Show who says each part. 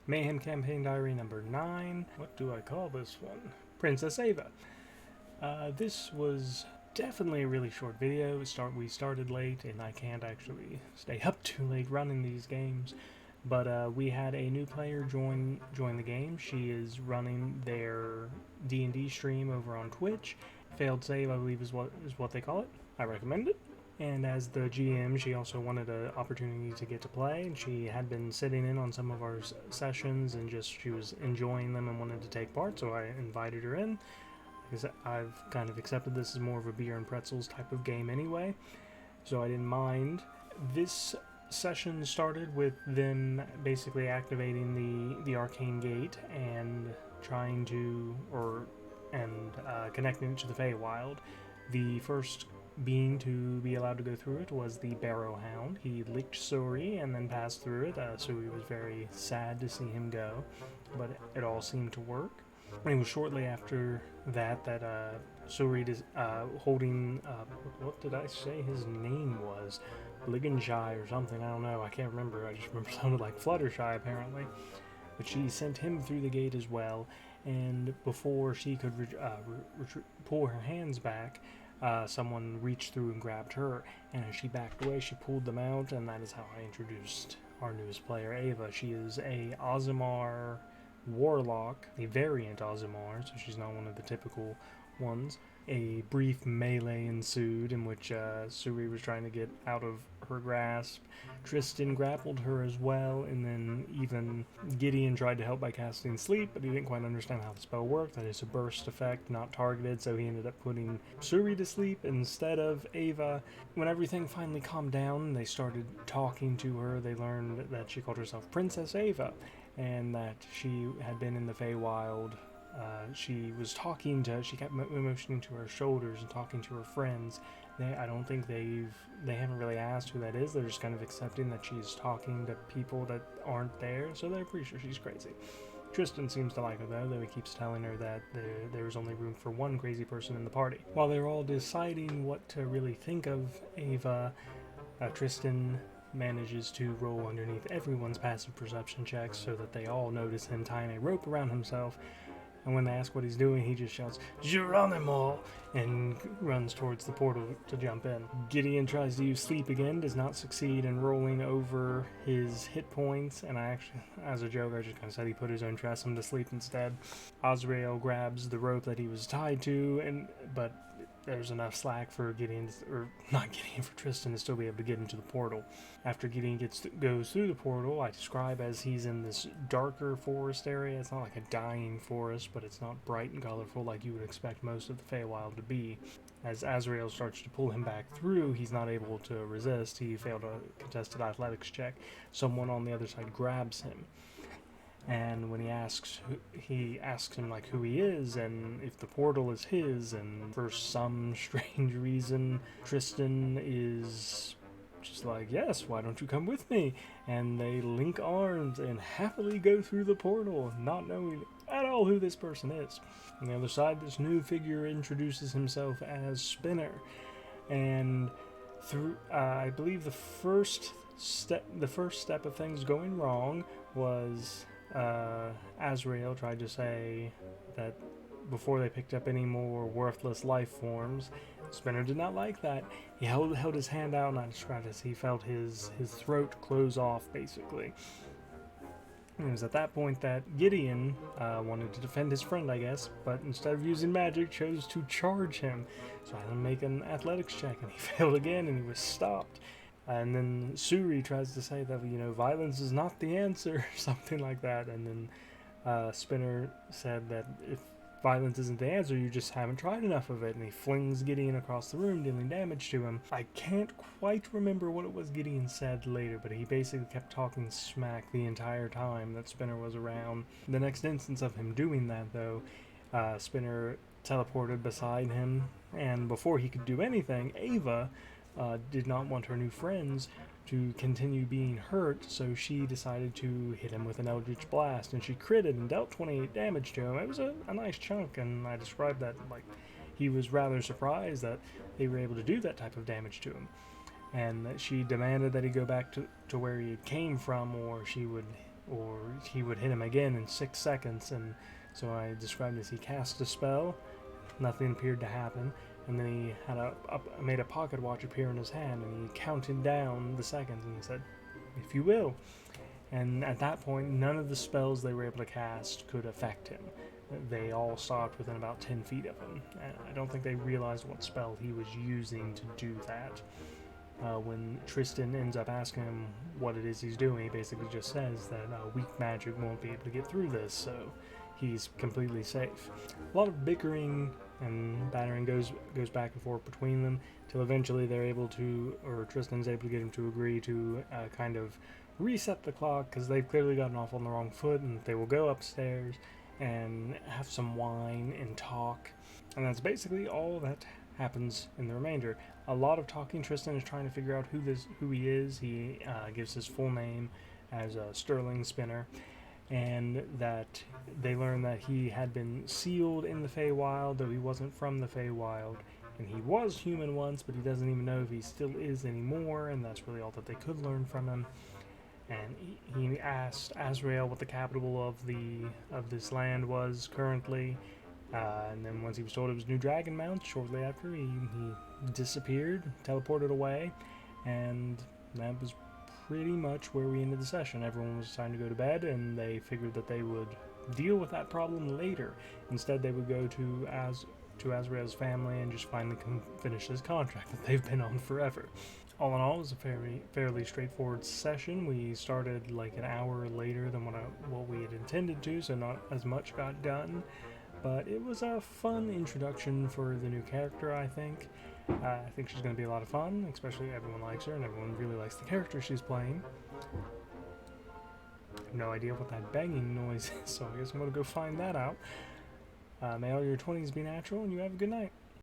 Speaker 1: Mayhem Campaign Diary number 9. What do I call this one? Princess Ava. This was definitely a really short video. We started late, and I can't actually stay up too late running these games. But we had a new player join the game. She is running their D&D stream over on Twitch. Failed save, I believe, is what they call it. I recommend it. And as the GM, she also wanted an opportunity to get to play, and she had been sitting in on some of our sessions, and she was enjoying them and wanted to take part, so I invited her in, because I've kind of accepted this as more of a beer and pretzels type of game anyway, so I didn't mind. This session started with them basically activating the arcane gate and trying to, connecting it to the Feywild. The first being to be allowed to go through it was the Barrow Hound. He licked Suri and then passed through it. Suri was very sad to see him go, but it all seemed to work. And it was shortly after that Suri is holding, what did I say his name was? Liganshai or something, I don't know, I can't remember. I just remember it sounded like Fluttershy apparently. But she sent him through the gate as well, and before she could pull her hands back, someone reached through and grabbed her, and as she backed away, she pulled them out, and that is how I introduced our newest player, Ava. She is a Aasimar warlock, a variant Aasimar, so she's not one of the typical ones. A brief melee ensued in which Suri was trying to get out of her grasp. Tristan grappled her as well, and then even Gideon tried to help by casting Sleep, but he didn't quite understand how the spell worked. That is a burst effect, not targeted, so he ended up putting Suri to sleep instead of Ava. When everything finally calmed down, they started talking to her. They learned that she called herself Princess Ava, and that she had been in the Feywild. She kept motioning to her shoulders and talking to her friends. I don't think they haven't really asked who that is. They're just kind of accepting that she's talking to people that aren't there, so they're pretty sure she's crazy. Tristan seems to like her though he keeps telling her that there's only room for one crazy person in the party. While they're all deciding what to really think of Ava, Tristan manages to roll underneath everyone's passive perception checks so that they all notice him tying a rope around himself. And when they ask what he's doing, he just shouts, "Geronimo!" and runs towards the portal to jump in. Gideon tries to use Sleep again, does not succeed in rolling over his hit points, and I actually, as a joke, I just kind of said he put his own Tressum to sleep instead. Azrael grabs the rope that he was tied to, but there's enough slack for for Tristan to still be able to get into the portal. After Gideon goes through the portal, I describe as he's in this darker forest area. It's not like a dying forest, but it's not bright and colorful like you would expect most of the Feywild to be. As Azrael starts to pull him back through, he's not able to resist. He failed a contested athletics check. Someone on the other side grabs him. And when he asks him like who he is and if the portal is his, and for some strange reason Tristan is just like, "Yes, why don't you come with me?" And they link arms and happily go through the portal, not knowing at all who this person is. On the other side, this new figure introduces himself as Spinner, and through I believe the first step of things going wrong was Azrael tried to say that before they picked up any more worthless life forms. Spinner did not like that. He held his hand out, and I described as he felt his throat close off, basically. It was at that point that Gideon wanted to defend his friend, I guess, but instead of using magic, chose to charge him. So I had him make an athletics check, and he failed again, and he was stopped. And then Suri tries to say that, violence is not the answer, something like that. And then Spinner said that if violence isn't the answer, you just haven't tried enough of it. And he flings Gideon across the room, dealing damage to him. I can't quite remember what it was Gideon said later, but he basically kept talking smack the entire time that Spinner was around. The next instance of him doing that, though, Spinner teleported beside him. And before he could do anything, Ava did not want her new friends to continue being hurt, so she decided to hit him with an Eldritch Blast, and she critted and dealt 28 damage to him. It was a nice chunk, and I described that like he was rather surprised that they were able to do that type of damage to him, and that she demanded that he go back to where he came from, or she would or he would hit him again in 6 seconds. And so I described this: he cast a spell, nothing appeared to happen, and then he had made a pocket watch appear in his hand, and he counted down the seconds, and he said, "If you will." And at that point, none of the spells they were able to cast could affect him. They all stopped within about 10 feet of him. And I don't think they realized what spell he was using to do that. When Tristan ends up asking him what it is he's doing, he basically just says that weak magic won't be able to get through this, so he's completely safe. A lot of bickering and battering goes back and forth between them, till eventually they're able to, or Tristan's able to get him to agree to kind of reset the clock, because they've clearly gotten off on the wrong foot, and they will go upstairs and have some wine and talk. And that's basically all that happens in the remainder. A lot of talking. Tristan is trying to figure out who he is. He gives his full name as Sterling Spinner, and that they learn that he had been sealed in the Feywild, though he wasn't from the Feywild, and he was human once, but he doesn't even know if he still is anymore, and that's really all that they could learn from him. And he asked Azrael what the capital of this land was currently, and then once he was told it was New Dragonmount, shortly after he disappeared, teleported away, and that was pretty much where we ended the session. Everyone was time to go to bed, and they figured that they would deal with that problem later. Instead, they would go to Azrael's family and just finally finish this contract that they've been on forever. All in all, it was a fairly straightforward session. We started like an hour later than what we had intended to, so not as much got done. But it was a fun introduction for the new character, I think. I think she's going to be a lot of fun, especially everyone likes her and everyone really likes the character she's playing. I have no idea what that banging noise is, so I guess I'm going to go find that out. May all your 20s be natural, and you have a good night.